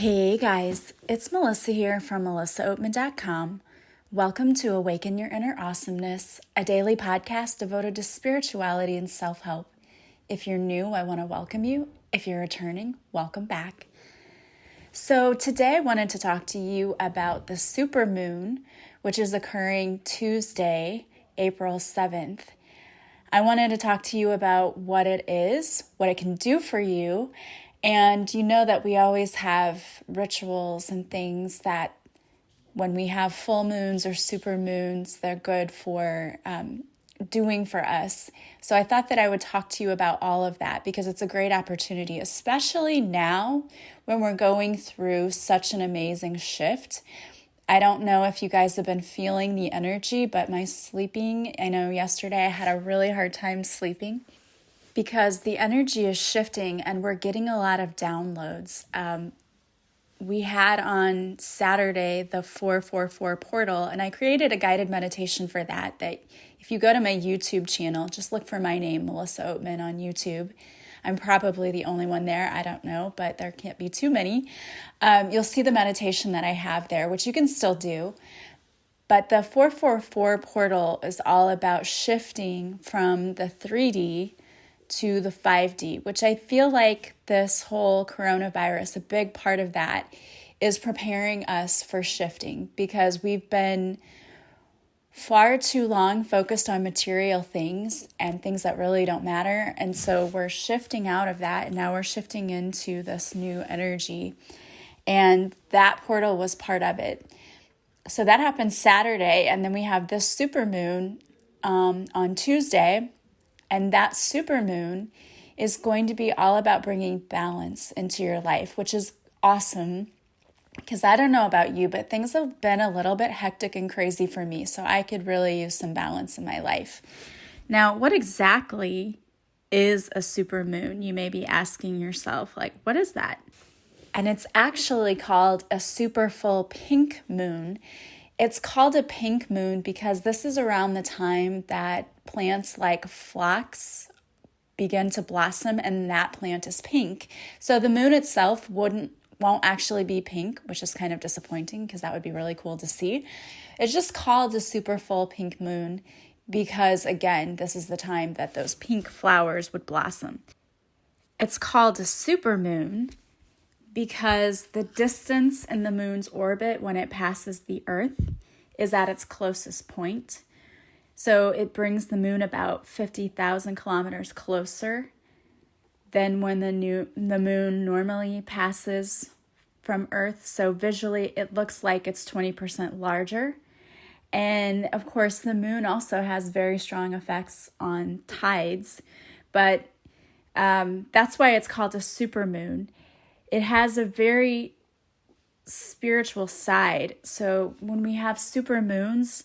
Hey guys, it's Melissa here from melissaoatman.com. Welcome to Awaken Your Inner Awesomeness, a daily podcast devoted to spirituality and self-help. If you're new, I want to welcome you. If you're returning, welcome back. So today I wanted to talk to you about the supermoon, which is occurring Tuesday, April 7th. I wanted to talk to you about what it is, what it can do for you. And you know that we always have rituals and things that when we have full moons or super moons, they're good for doing for us. So I thought that I would talk to you about all of that because it's a great opportunity, especially now when we're going through such an amazing shift. I don't know if you guys have been feeling the energy, but my sleeping, I know yesterday I had a really hard time sleeping, because the energy is shifting and we're getting a lot of downloads. We had on Saturday the 444 portal, and I created a guided meditation for that if you go to my YouTube channel, just look for my name, Melissa Oatman, on YouTube. I'm probably the only one there. I don't know, but there can't be too many. You'll see the meditation that I have there, which you can still do. But the 444 portal is all about shifting from the 3D to the 5D, which I feel like this whole coronavirus, a big part of that is preparing us for shifting, because we've been far too long focused on material things and things that really don't matter. And so we're shifting out of that, and now we're shifting into this new energy. And that portal was part of it. So that happened Saturday, and then we have this supermoon on Tuesday. And that supermoon is going to be all about bringing balance into your life, which is awesome, because I don't know about you, but things have been a little bit hectic and crazy for me, so I could really use some balance in my life. Now, what exactly is a supermoon? You may be asking yourself, what is that? And it's actually called a super full pink moon. It's called a pink moon because this is around the time that plants like phlox begin to blossom, and that plant is pink. So the moon itself won't actually be pink, which is kind of disappointing because that would be really cool to see. It's just called a super full pink moon because, again, this is the time that those pink flowers would blossom. It's called a supermoon because the distance in the moon's orbit when it passes the Earth is at its closest point. So it brings the moon about 50,000 kilometers closer than when the moon normally passes from Earth. So visually, it looks like it's 20% larger. And of course, the moon also has very strong effects on tides, but that's why it's called a supermoon. It has a very spiritual side. So when we have supermoons,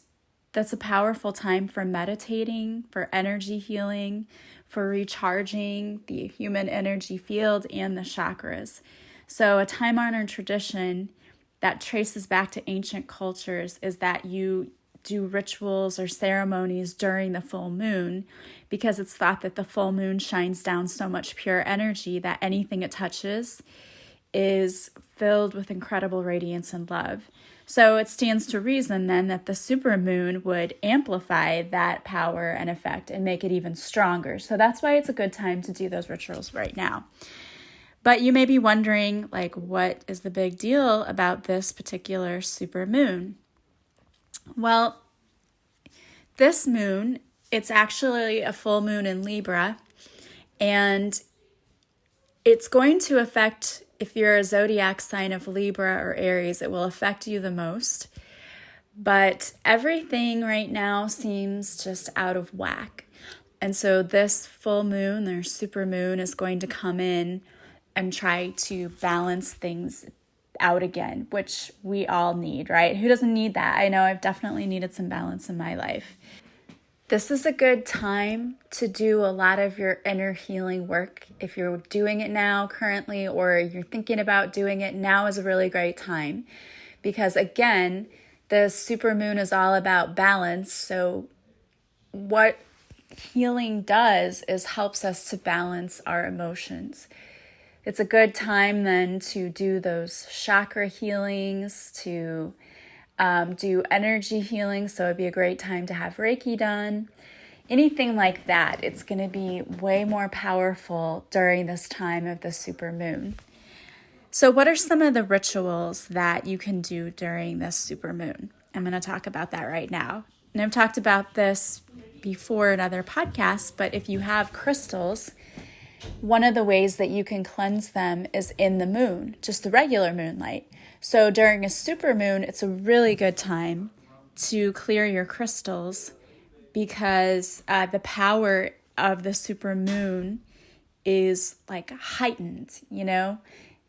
that's a powerful time for meditating, for energy healing, for recharging the human energy field and the chakras. So a time-honored tradition that traces back to ancient cultures is that you do rituals or ceremonies during the full moon, because it's thought that the full moon shines down so much pure energy that anything it touches is filled with incredible radiance and love. So it stands to reason then that the supermoon would amplify that power and effect and make it even stronger. So that's why it's a good time to do those rituals right now. But you may be wondering, what is the big deal about this particular supermoon? Well, this moon, it's actually a full moon in Libra, and it's going to affect, if you're a zodiac sign of Libra or Aries, it will affect you the most. But everything right now seems just out of whack. And so this full moon, or super moon, is going to come in and try to balance things out again, which we all need, right? Who doesn't need that? I know I've definitely needed some balance in my life. This is a good time to do a lot of your inner healing work. If you're doing it now currently, or you're thinking about doing it, now is a really great time. Because again, the supermoon is all about balance. So what healing does is helps us to balance our emotions. it's a good time then to do those chakra healings, to do energy healing. So it'd be a great time to have Reiki done. Anything like that, it's going to be way more powerful during this time of the super moon. So what are some of the rituals that you can do during this super moon? I'm going to talk about that right now. And I've talked about this before in other podcasts, but if you have crystals, one of the ways that you can cleanse them is in the moon, just the regular moonlight. So during a super moon, it's a really good time to clear your crystals because the power of the super moon is like heightened,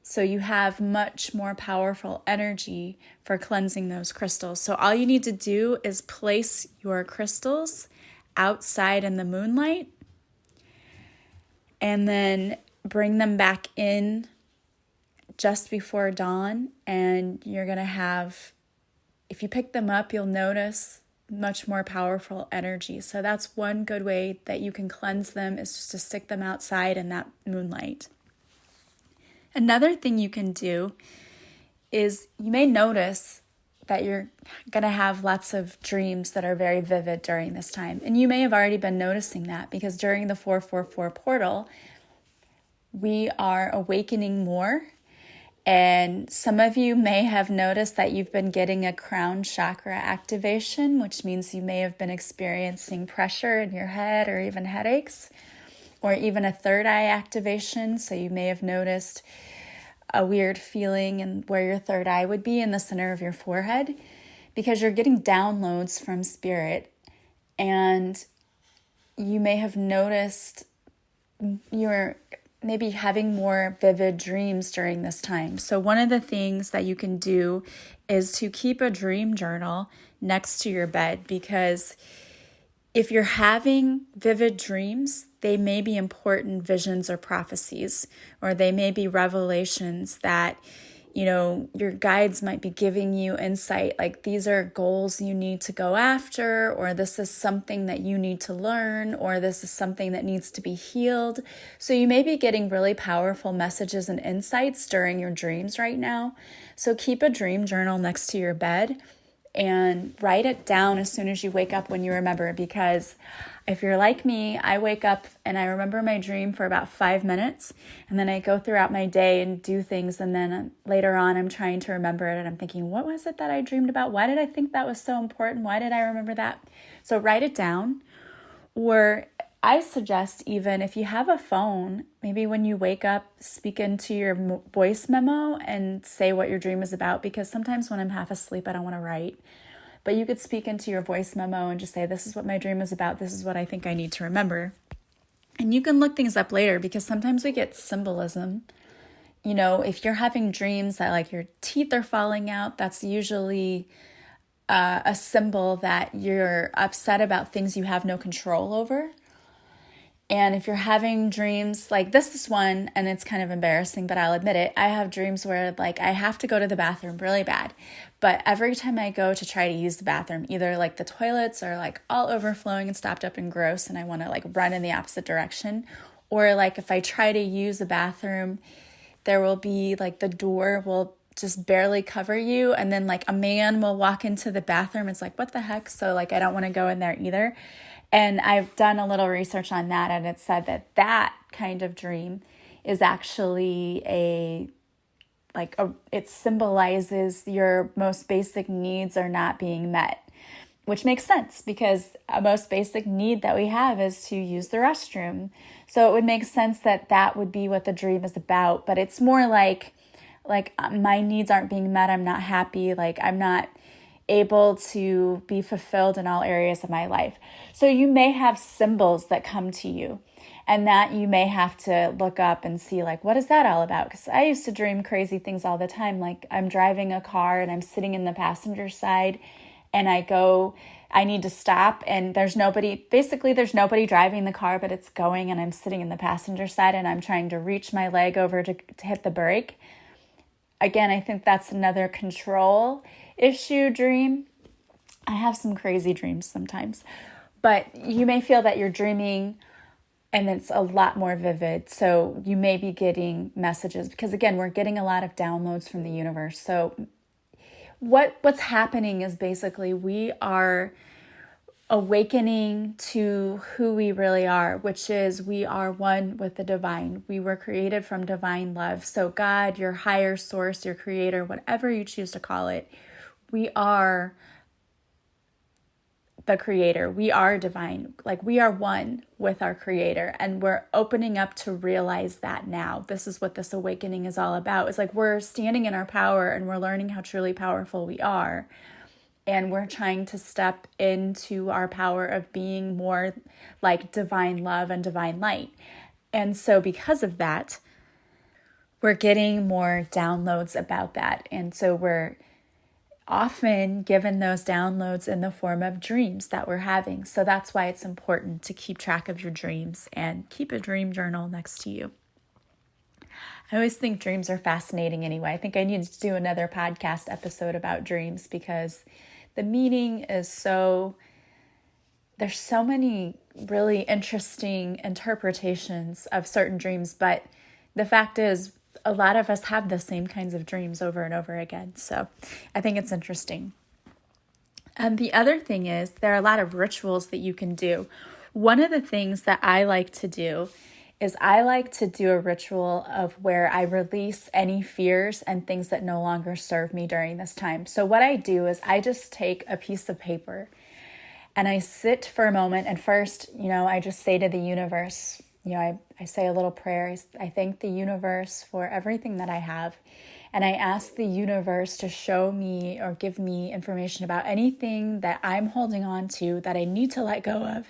So you have much more powerful energy for cleansing those crystals. So all you need to do is place your crystals outside in the moonlight and then bring them back in just before dawn. And you're going to have, if you pick them up, you'll notice much more powerful energy. So that's one good way that you can cleanse them, is just to stick them outside in that moonlight. Another thing you can do is you may notice that you're going to have lots of dreams that are very vivid during this time. And you may have already been noticing that because during the 444 portal, we are awakening more. And some of you may have noticed that you've been getting a crown chakra activation, which means you may have been experiencing pressure in your head or even headaches, or even a third eye activation. So you may have noticed a weird feeling in where your third eye would be in the center of your forehead, because you're getting downloads from spirit. And you may have noticed you're maybe having more vivid dreams during this time. So one of the things that you can do is to keep a dream journal next to your bed, because if you're having vivid dreams, they may be important visions or prophecies, or they may be revelations that, your guides might be giving you insight, like these are goals you need to go after, or this is something that you need to learn, or this is something that needs to be healed. So you may be getting really powerful messages and insights during your dreams right now. So keep a dream journal next to your bed and write it down as soon as you wake up when you remember, because if you're like me, I wake up and I remember my dream for about 5 minutes, and then I go throughout my day and do things, and then later on I'm trying to remember it and I'm thinking, what was it that I dreamed about? Why did I think that was so important? Why did I remember that? So write it down. Or I suggest, even if you have a phone, maybe when you wake up, speak into your voice memo and say what your dream is about, because sometimes when I'm half asleep, I don't want to write. But you could speak into your voice memo and just say, this is what my dream is about. This is what I think I need to remember. And you can look things up later, because sometimes we get symbolism. If you're having dreams that like your teeth are falling out, that's usually a symbol that you're upset about things you have no control over. And if you're having dreams, like this is one, and it's kind of embarrassing, but I'll admit it. I have dreams where like I have to go to the bathroom really bad. But every time I go to try to use the bathroom, either like the toilets are like all overflowing and stopped up and gross, and I want to like run in the opposite direction. Or like if I try to use the bathroom, there will be like the door will just barely cover you. And then like a man will walk into the bathroom. It's like, what the heck? So like I don't want to go in there either. And I've done a little research on that, and it said that kind of dream is actually it symbolizes your most basic needs are not being met, which makes sense because a most basic need that we have is to use the restroom. So it would make sense that that would be what the dream is about, but it's more like my needs aren't being met, I'm not happy, like I'm not able to be fulfilled in all areas of my life. So you may have symbols that come to you, and that you may have to look up and see like, what is that all about? Because I used to dream crazy things all the time. Like I'm driving a car and I'm sitting in the passenger side, and I need to stop, and there's nobody driving the car, but it's going, and I'm sitting in the passenger side and I'm trying to reach my leg over to hit the brake. Again, I think that's another control issue dream. I have some crazy dreams sometimes, but you may feel that you're dreaming and it's a lot more vivid. So you may be getting messages because, again, we're getting a lot of downloads from the universe. So what's happening is basically we are awakening to who we really are, which is we are one with the divine. We were created from divine love. So God, your higher source, your creator, whatever you choose to call it, we are the creator. We are divine. Like, we are one with our creator, and we're opening up to realize that now. This is what this awakening is all about. It's like we're standing in our power and we're learning how truly powerful we are. And we're trying to step into our power of being more like divine love and divine light. And so because of that, we're getting more downloads about that. And so we're often given those downloads in the form of dreams that we're having. So that's why it's important to keep track of your dreams and keep a dream journal next to you. I always think dreams are fascinating anyway. I think I need to do another podcast episode about dreams because the meaning is there's so many really interesting interpretations of certain dreams, but the fact is a lot of us have the same kinds of dreams over and over again. So I think it's interesting. And the other thing is there are a lot of rituals that you can do. One of the things that I like to do is I like to do a ritual of where I release any fears and things that no longer serve me during this time. So what I do is I just take a piece of paper and I sit for a moment. And first, I just say to the universe, I say a little prayer. I thank the universe for everything that I have. And I ask the universe to show me or give me information about anything that I'm holding on to that I need to let go of.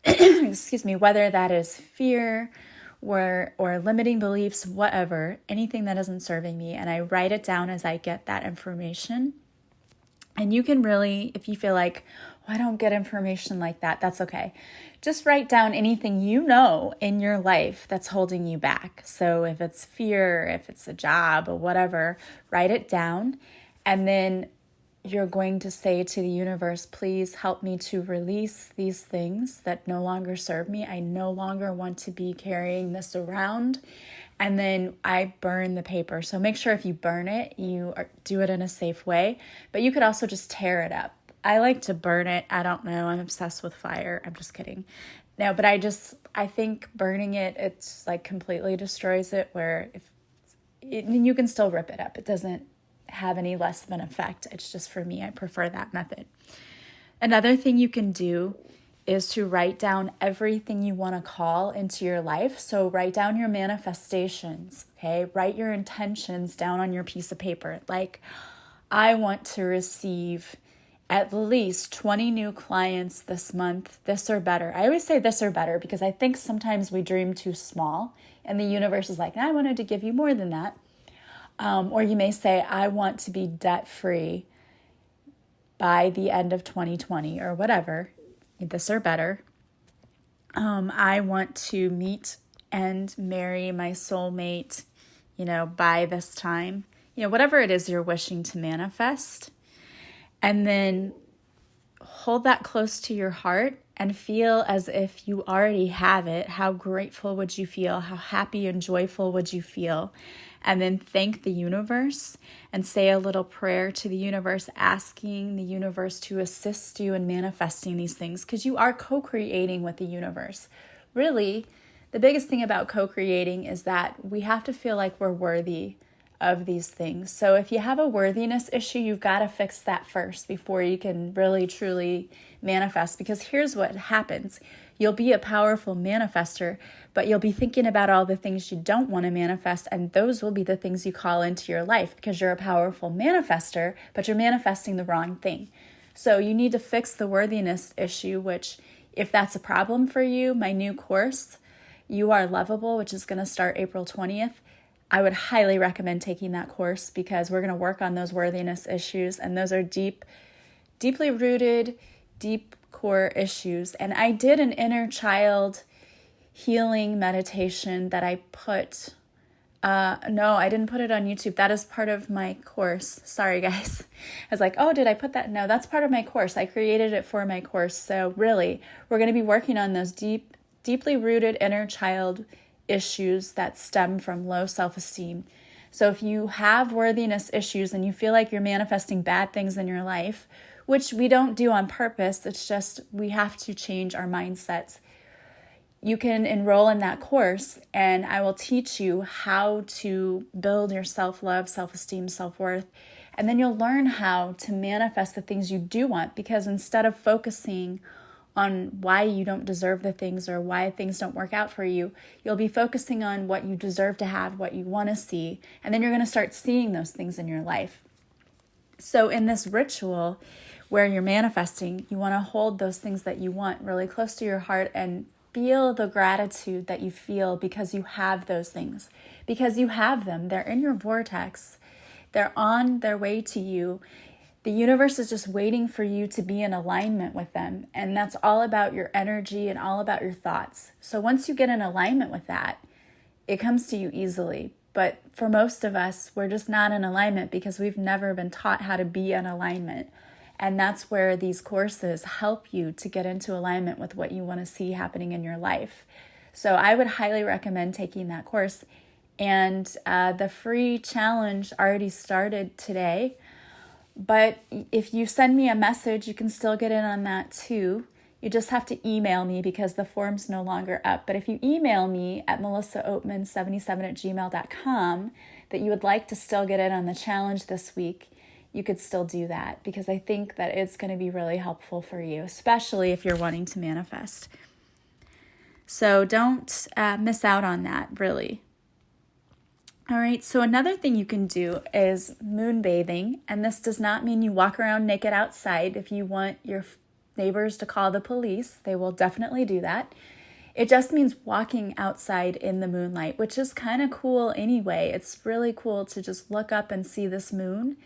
Excuse me, whether that is fear or limiting beliefs, whatever, anything that isn't serving me. And I write it down as I get that information. And you can really, if you feel like, I don't get information like that, that's okay. Just write down anything you know in your life that's holding you back. So if it's fear, if it's a job or whatever, write it down. And then you're going to say to the universe, please help me to release these things that no longer serve me. I no longer want to be carrying this around. And then I burn the paper. So make sure if you burn it, do it in a safe way. But you could also just tear it up. I like to burn it. I don't know. I'm obsessed with fire. I'm just kidding. No, but I think burning it's like completely destroys it, where you can still rip it up. It doesn't have any less of an effect. It's just, for me, I prefer that method. Another thing you can do is to write down everything you want to call into your life. So write down your manifestations, okay? Write your intentions down on your piece of paper. Like, I want to receive at least 20 new clients this month, this or better. I always say this or better because I think sometimes we dream too small and the universe is like, I wanted to give you more than that. Or you may say, I want to be debt-free by the end of 2020 or whatever, this or better. I want to meet and marry my soulmate, by this time. Whatever it is you're wishing to manifest. And then hold that close to your heart and feel as if you already have it. How grateful would you feel? How happy and joyful would you feel? And then thank the universe and say a little prayer to the universe, asking the universe to assist you in manifesting these things, because you are co-creating with the universe. Really, the biggest thing about co-creating is that we have to feel like we're worthy of these things. So if you have a worthiness issue, you've got to fix that first before you can really truly manifest. Because here's what happens. You'll be a powerful manifester, but you'll be thinking about all the things you don't want to manifest, and those will be the things you call into your life because you're a powerful manifester, but you're manifesting the wrong thing. So you need to fix the worthiness issue, which, if that's a problem for you, my new course, You Are Lovable, which is going to start April 20th, I would highly recommend taking that course because we're going to work on those worthiness issues, and those are deeply rooted, deep core issues. And I did an inner child healing meditation that I put, no, I didn't put it on YouTube. That is part of my course. Sorry, guys. I was like, oh, did I put that? No, that's part of my course. I created it for my course. So really, we're going to be working on those deep deeply rooted inner child issues that stem from low self-esteem. So if you have worthiness issues and you feel like you're manifesting bad things in your life, which we don't do on purpose, it's just we have to change our mindsets. You can enroll in that course and I will teach you how to build your self-love, self-esteem, self-worth. And then you'll learn how to manifest the things you do want, because instead of focusing on why you don't deserve the things or why things don't work out for you, you'll be focusing on what you deserve to have, what you want to see, and then you're going to start seeing those things in your life. So in this ritual where you're manifesting, you want to hold those things that you want really close to your heart and feel the gratitude that you feel because you have those things, because you have them. They're in your vortex. They're on their way to you. The universe is just waiting for you to be in alignment with them. And that's all about your energy and all about your thoughts. So once you get in alignment with that, it comes to you easily. But for most of us, we're just not in alignment because we've never been taught how to be in alignment. And that's where these courses help you to get into alignment with what you want to see happening in your life. So I would highly recommend taking that course. And the free challenge already started today. But if you send me a message, you can still get in on that too. You just have to email me because the form's no longer up. But if you email me at melissaoatman77@gmail.com that you would like to still get in on the challenge this week, you could still do that, because I think that it's going to be really helpful for you, especially if you're wanting to manifest. So don't miss out on that, really. All right, so another thing you can do is moon bathing, and this does not mean you walk around naked outside. If you want your neighbors to call the police, they will definitely do that. It just means walking outside in the moonlight, which is kind of cool anyway. It's really cool to just look up and see this moon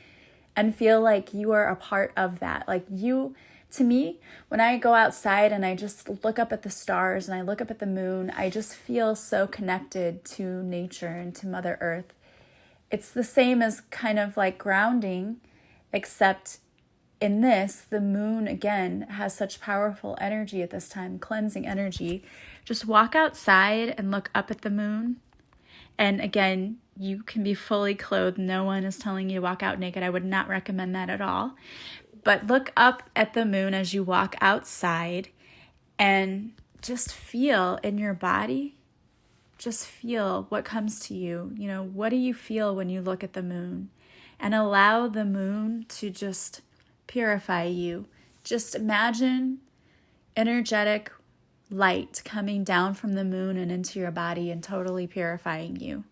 and feel like you are a part of that. Like to me, when I go outside and I just look up at the stars and I look up at the moon, I just feel so connected to nature and to Mother Earth. It's the same as kind of like grounding, except in this, the moon, again, has such powerful energy at this time, cleansing energy. Just walk outside and look up at the moon. And again, you can be fully clothed. No one is telling you to walk out naked. I would not recommend that at all. But look up at the moon as you walk outside and just feel in your body. Just feel what comes to you. You know, what do you feel when you look at the moon? And allow the moon to just purify you. Just imagine energetic light coming down from the moon and into your body and totally purifying you.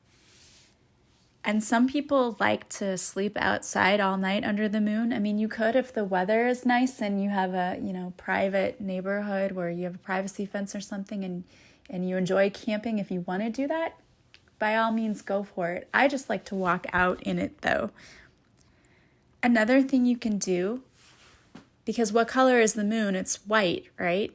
And some people like to sleep outside all night under the moon. I mean, you could if the weather is nice and you have a, private neighborhood where you have a privacy fence or something and you enjoy camping. If you want to do that, by all means, go for it. I just like to walk out in it though. Another thing you can do, because what color is the moon? It's white, right?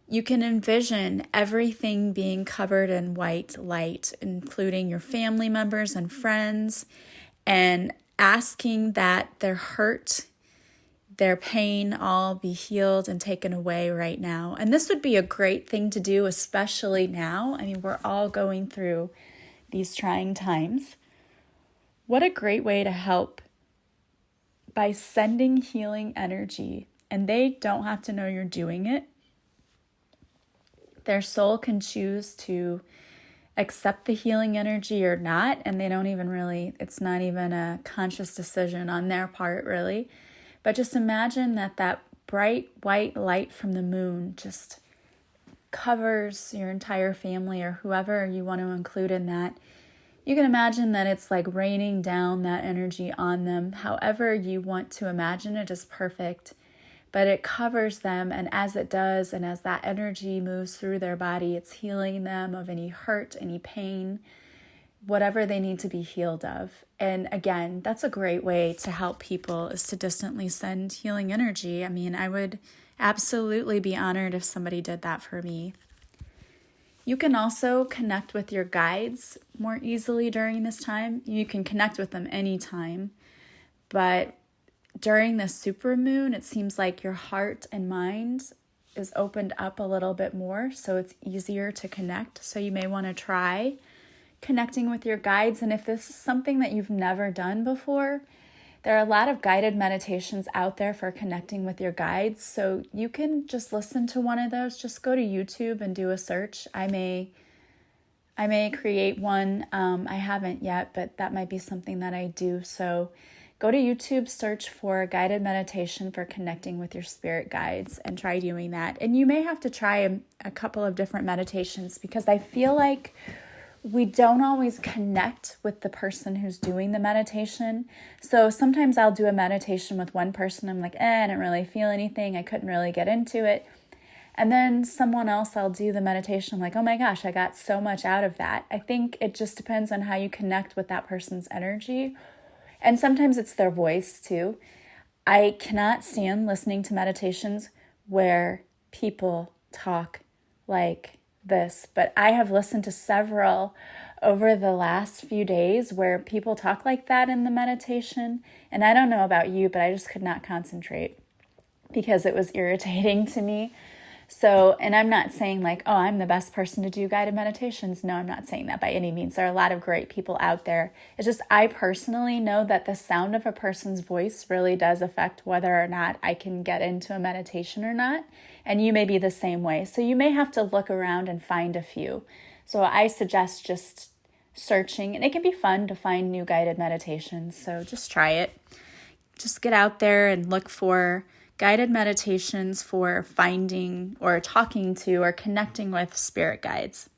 You can envision everything being covered in white light, including your family members and friends, and asking that their hurt, their pain all be healed and taken away right now. And this would be a great thing to do, especially now. I mean, we're all going through these trying times. What a great way to help by sending healing energy. And they don't have to know you're doing it. Their soul can choose to accept the healing energy or not, and they don't even really, it's not even a conscious decision on their part, really. But just imagine that bright white light from the moon just covers your entire family or whoever you want to include in that. You can imagine that it's like raining down that energy on them. However you want to imagine it is perfect. But it covers them, and as it does, and as that energy moves through their body, it's healing them of any hurt, any pain, whatever they need to be healed of. And again, that's a great way to help people, is to distantly send healing energy. I mean, I would absolutely be honored if somebody did that for me. You can also connect with your guides more easily during this time. You can connect with them anytime, but during the supermoon, it seems like your heart and mind is opened up a little bit more, so it's easier to connect. So you may want to try connecting with your guides. And if this is something that you've never done before, there are a lot of guided meditations out there for connecting with your guides. So you can just listen to one of those. Just go to YouTube and do a search. I may create one. I haven't yet, but that might be something that I do. So go to YouTube, search for guided meditation for connecting with your spirit guides, and try doing that. And you may have to try a couple of different meditations, because I feel like we don't always connect with the person who's doing the meditation. So sometimes I'll do a meditation with one person. I'm like, I didn't really feel anything. I couldn't really get into it. And then someone else, I'll do the meditation. I'm like, oh my gosh, I got so much out of that. I think it just depends on how you connect with that person's energy. And sometimes it's their voice too. I cannot stand listening to meditations where people talk like this, but I have listened to several over the last few days where people talk like that in the meditation. And I don't know about you, but I just could not concentrate because it was irritating to me. So, and I'm not saying like, oh, I'm the best person to do guided meditations. No, I'm not saying that by any means. There are a lot of great people out there. It's just, I personally know that the sound of a person's voice really does affect whether or not I can get into a meditation or not. And you may be the same way. So you may have to look around and find a few. So I suggest just searching, and it can be fun to find new guided meditations. So just try it. Just get out there and look for guided meditations for finding or talking to or connecting with spirit guides.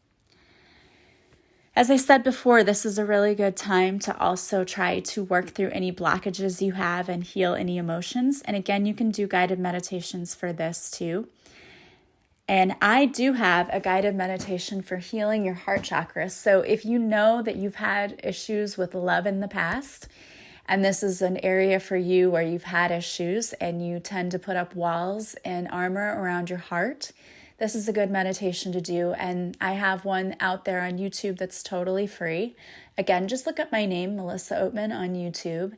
As I said before, this is a really good time to also try to work through any blockages you have and heal any emotions. And again, you can do guided meditations for this too. And I do have a guided meditation for healing your heart chakra. So if you know that you've had issues with love in the past, and this is an area for you where you've had issues and you tend to put up walls and armor around your heart, this is a good meditation to do. And I have one out there on YouTube that's totally free. Again, just look up my name, Melissa Oatman, on YouTube.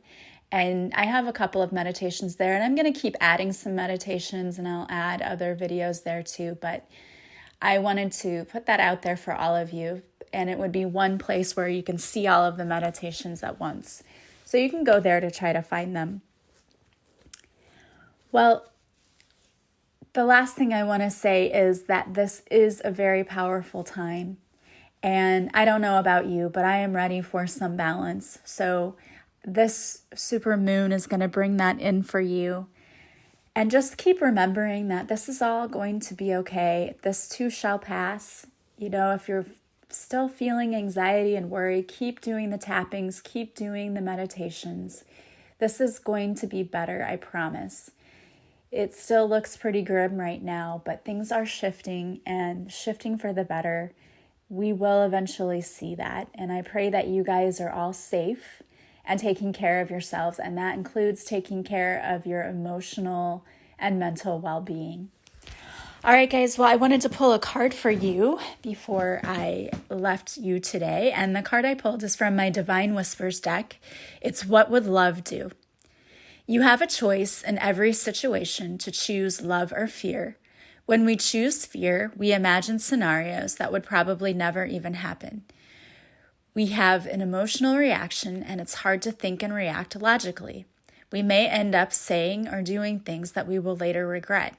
And I have a couple of meditations there. And I'm going to keep adding some meditations, and I'll add other videos there too. But I wanted to put that out there for all of you. And it would be one place where you can see all of the meditations at once. So you can go there to try to find them. Well, the last thing I want to say is that this is a very powerful time. And I don't know about you, but I am ready for some balance. So this super moon is going to bring that in for you. And just keep remembering that this is all going to be okay. This too shall pass. You know, if you're still feeling anxiety and worry, keep doing the tappings, keep doing the meditations. This is going to be better, I promise. It still looks pretty grim right now, but things are shifting and shifting for the better. We will eventually see that. And I pray that you guys are all safe and taking care of yourselves. And that includes taking care of your emotional and mental well-being. All right, guys, well, I wanted to pull a card for you before I left you today. And the card I pulled is from my Divine Whispers deck. It's What Would Love Do? You have a choice in every situation to choose love or fear. When we choose fear, we imagine scenarios that would probably never even happen. We have an emotional reaction, and it's hard to think and react logically. We may end up saying or doing things that we will later regret.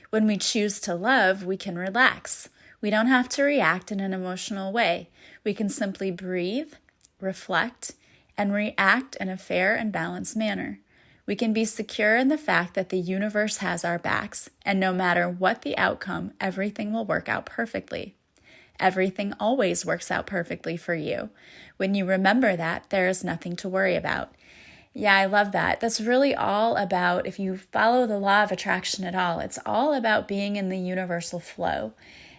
When we choose to love, we can relax. We don't have to react in an emotional way. We can simply breathe, reflect, and react in a fair and balanced manner. We can be secure in the fact that the universe has our backs, and no matter what the outcome, everything will work out perfectly. Everything always works out perfectly for you. When you remember that, there is nothing to worry about. Yeah, I love that. That's really all about, if you follow the law of attraction at all, it's all about being in the universal flow.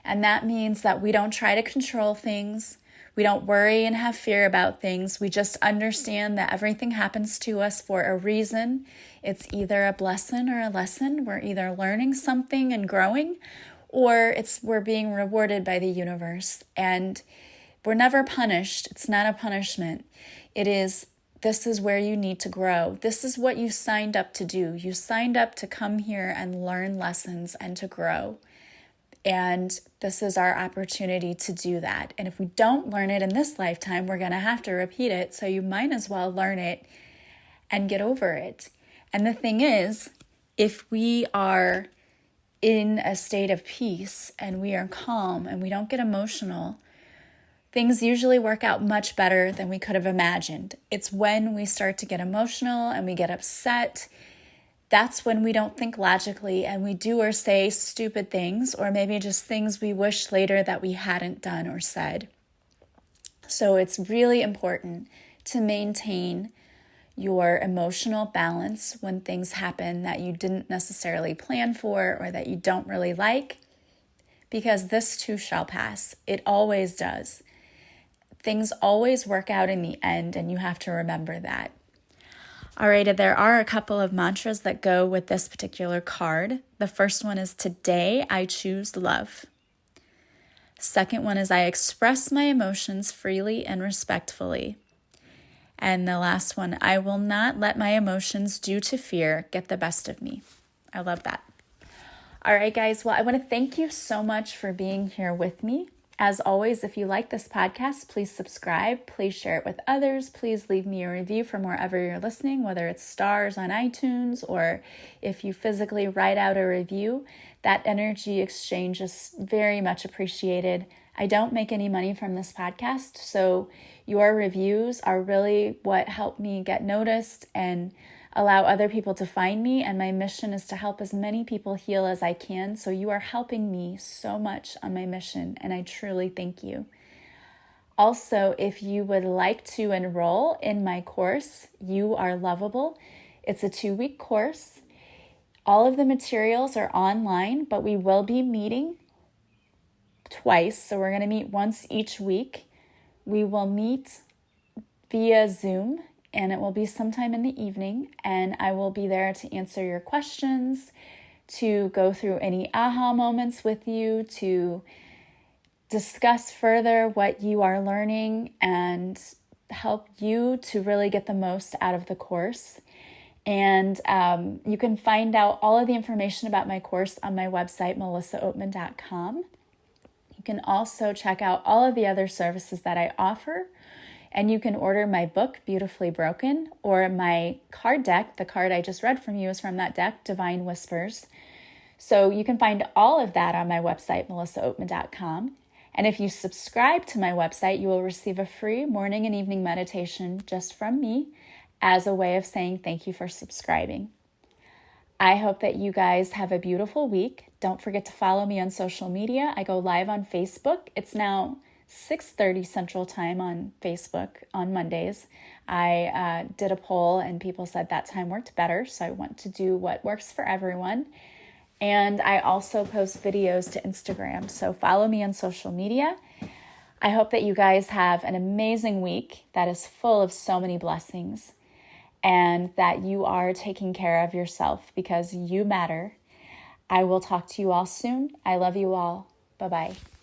And that means that we don't try to control things. We don't worry and have fear about things. We just understand that everything happens to us for a reason. It's either a blessing or a lesson. We're either learning something and growing, or we're being rewarded by the universe. And we're never punished. It's not a punishment. It is this is where you need to grow. This is what you signed up to do. You signed up to come here and learn lessons and to grow. And this is our opportunity to do that. And if we don't learn it in this lifetime, we're going to have to repeat it. So you might as well learn it and get over it. And the thing is, if we are in a state of peace and we are calm and we don't get emotional, things usually work out much better than we could have imagined. It's when we start to get emotional and we get upset, that's when we don't think logically and we do or say stupid things, or maybe just things we wish later that we hadn't done or said. So it's really important to maintain your emotional balance when things happen that you didn't necessarily plan for or that you don't really like, because this too shall pass. It always does. Things always work out in the end, and you have to remember that. All right, there are a couple of mantras that go with this particular card. The first one is, today I choose love. Second one is, I express my emotions freely and respectfully. And the last one, I will not let my emotions due to fear get the best of me. I love that. All right, guys. Well, I want to thank you so much for being here with me. As always, if you like this podcast, please subscribe. Please share it with others. Please leave me a review from wherever you're listening, whether it's stars on iTunes or if you physically write out a review. That energy exchange is very much appreciated. I don't make any money from this podcast, so your reviews are really what help me get noticed and allow other people to find me, and my mission is to help as many people heal as I can. So you are helping me so much on my mission, and I truly thank you. Also, if you would like to enroll in my course, You Are Lovable, it's a 2-week course. All of the materials are online, but we will be meeting twice. So we're going to meet once each week. We will meet via Zoom, and it will be sometime in the evening, and I will be there to answer your questions, to go through any aha moments with you, to discuss further what you are learning and help you to really get the most out of the course. And you can find out all of the information about my course on my website, melissaoatman.com. You can also check out all of the other services that I offer. And you can order my book, Beautifully Broken, or my card deck. The card I just read from you is from that deck, Divine Whispers. So you can find all of that on my website, melissaoatman.com. And if you subscribe to my website, you will receive a free morning and evening meditation just from me as a way of saying thank you for subscribing. I hope that you guys have a beautiful week. Don't forget to follow me on social media. I go live on Facebook. It's now 6:30 Central Time on Facebook on Mondays. I did a poll and people said that time worked better, so I want to do what works for everyone. And I also post videos to Instagram, so follow me on social media. I hope that you guys have an amazing week that is full of so many blessings, and that you are taking care of yourself because you matter. I will talk to you all soon. I love you all. Bye-bye.